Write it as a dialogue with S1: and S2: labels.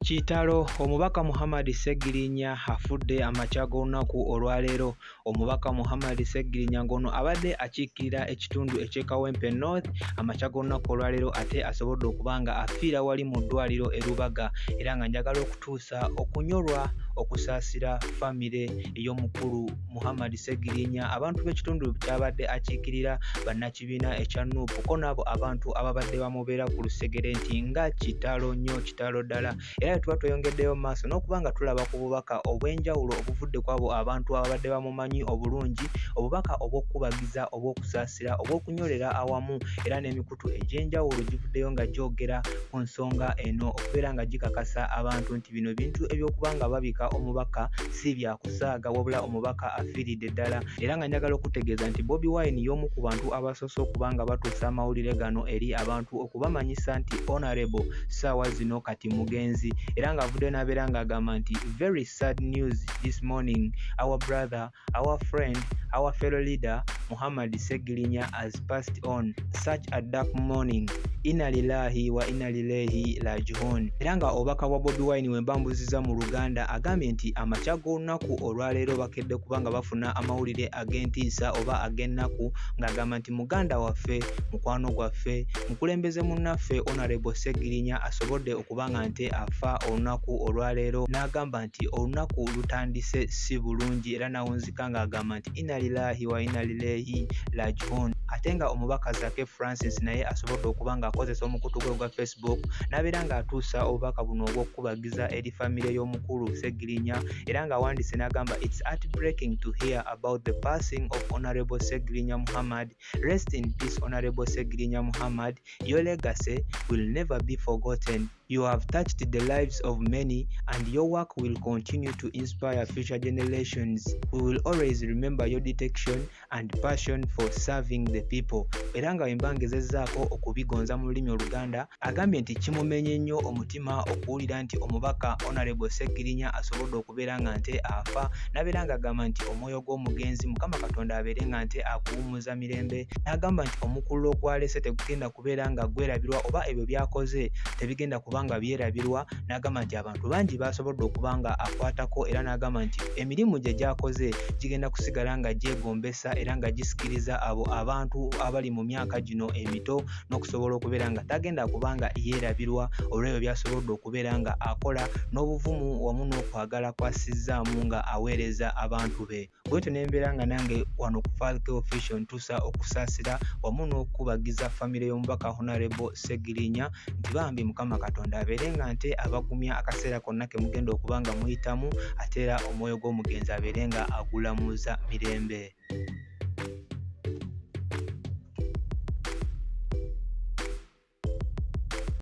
S1: Kitalo omubaka Muhammad Sseggirinya afudde amakya g'olunaku olwaleero. Omubaka Muhammad Sseggirinya ng'ono abadde akiikirira ekitundu eky'e Kawempe North amakya g'olunaku olwaleero ate asobodde okuba nga afiira wali mu ddwaliro e Lubaga, era nga njagala okutuusa okunyolwa okusaasira famire ey'omukulu Muhammad Sseggirinya, abantu b'ekitundu ky'abadde akiikirira, bannakibiina ekya NUP ko n'abo abantu ababadde bamubeera ku lusegere nti nga kitalo nnyo, kitalo ddala. Era tuba tweyongeddeyo mu maaso n'okuba nga tulaba ku bubaka obw'enjawulo obuvudde ku abo abantu ababadde bamumanyi obulungi, obubaka obw'okubagiza, obw'okusaasira, obw'okunyolera awamu, era n'emikutu egy'enjawulo givuddeyo nga gyogera ku nsonga eno okubeera nga gikakasa abantu nti bino bintu eby'okuba nga babika omubaka si byakusaaga, wabula omubaka afiiridde ddala. Era nga njagala okutegeeza nti Bobi Wine y'omu ku bantu abasoose okuba nga batuusa amawulire gano eri abantu okubamanyisa nti honorable ssaawa zino kati mugenzi, era ng'avudde n'abeera ng'agamba nti very sad news this morning, our brother, our friend, our fellow leader Muhammad Sseggirinya has passed on such a dark morning. Inna lillahi wa inna ilaihi raji'un. Era nga obubaka bwa Bobi Wine we mbambuzizza mu Luganda agambye nti amakya g'olunaku olwaleero bakedde kuba nga bafuna amawulire ag'entiisa oba ag'ennaku, ng'agamba nti muganda waffe, mukwano gwaffe, mukulembeze munnaffe honorable Sseggirinya asobodde okuba nga nte afa olunaku olwaleero, n'agamba nti olunaku lutandise si bulungi, era n'awunzika ng'agamba nti inna lillahi wa inna ilaihi raji'un. Ate nga omubaka Zaake Francis naye asobodde okuba ng'akozesa omukutu gwe gwa Facebook n'abeera ng'atuusa obubaka buno obw'okubagiza eri famire y'omukulu Sseggirinya, era ng'awandiise n'agamba it's heartbreaking to hear about the passing of Honorable Sseggirinya Muhammad. Rest in peace Honorable Sseggirinya Muhammad. Your legacy will never be forgotten. You have touched the lives of many and your work will continue to inspire future generations. We will always remember your dedication and passion for serving the people. Era nga wembangezezzaako okubigonza mu lulimi Oluganda, agambye nti kimumenye nnyo omutima okuwulira nti omubaka Honorable Sseggirinya asobodde okubeera nga nte afa, n'abeera ng'agamba nti omwoyo gw'omugenzi Mukama Katonda abeere nga nte akuwummuza mirembe. N'agamba nti omukulu ogwalese tegugenda kubeera nga gwerabirwa oba ebyo by'akoze tebigenda kuba nga byerabirwa. N'agamba nti abantu bangi basobodde okuba nga akwatako, era n'agamba nti emirimu gye gy'akoze gigenda kusigala nga gyegombesa era nga gisikiriza abo abantu abali mu myaka gino emito, n'okusobola okubeera nga tagenda kuba nga yeerabirwa olw'ebyo by'asobodde okubeera nga akola n'obuvumu wamu n'okwagala kw'assizzaamu nga aweereza abantu be. Bwetyo ne mbeera nga nange wano ku Falke Official ntuusa okusaasira wamu n'okubagiza famire y'omubaka Honorable Sseggirinya nti bambi Mukama Katonda abeere nga nte abagumya akaseera konna ke mugenda okuba nga muyitamu, ate era omwoyo gw'omugenzi abeere nga agulamuza mirembe.